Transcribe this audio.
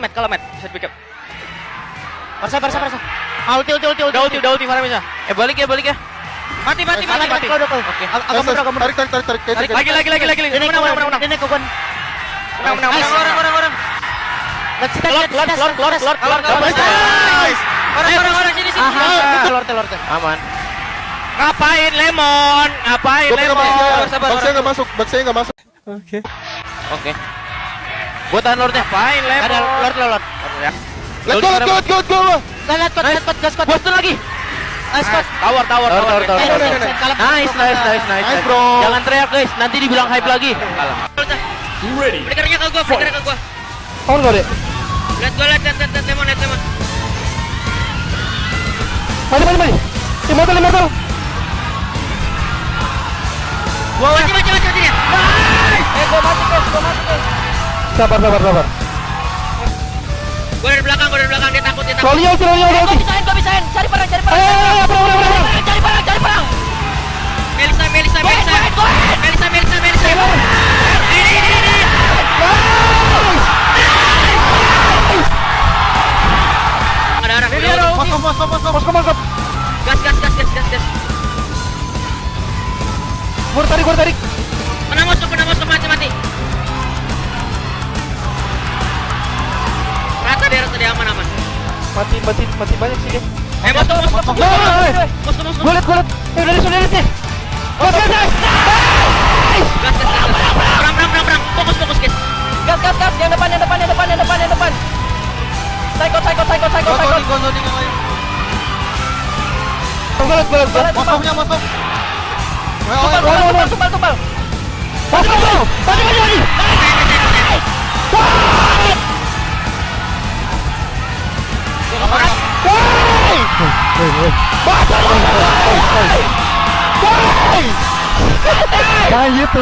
met. Bisa di backup. Barsa. Ulti. Udah ulti Farah bisa. Balik ya. Mati. Oke. Agak mundur. Tarik. Lagi. Ini kau. Menang. Orang. Let's Keluar. Orang sini. Telur. Aman. Ngapain lemon? Sabar. Baksanya nggak masuk. Oke. Gua tahan lordnya. Ngapain lemon? Ada lord. Let's go. Lihat gas. Boston lagi. Nice gas. Tower. Nice, bro. Jangan teriak guys, nanti dibilang hype lagi. Kalah. Flickernya ke gua. Tahu nggak deh? Lihat lemon. Mari. Immortal. Mati dia. Gua mati guys. Sabar. Gua dari belakang dia takut. Rolio. Gua bisain. Cari perang. Cari perang. Melisa. Melisa. Ini. Ada arah. Masuk. Gas. Gua tarik. Kena masuk mati. Rata dia aman. Mati banyak sih dia. Masuk. Gua liat. Udah liat nih. Gas. Gas. Perang. Fokus guys. Gas. Yang depan. Psycho. Masuk. Tumbal. Mati. Jangan gitu.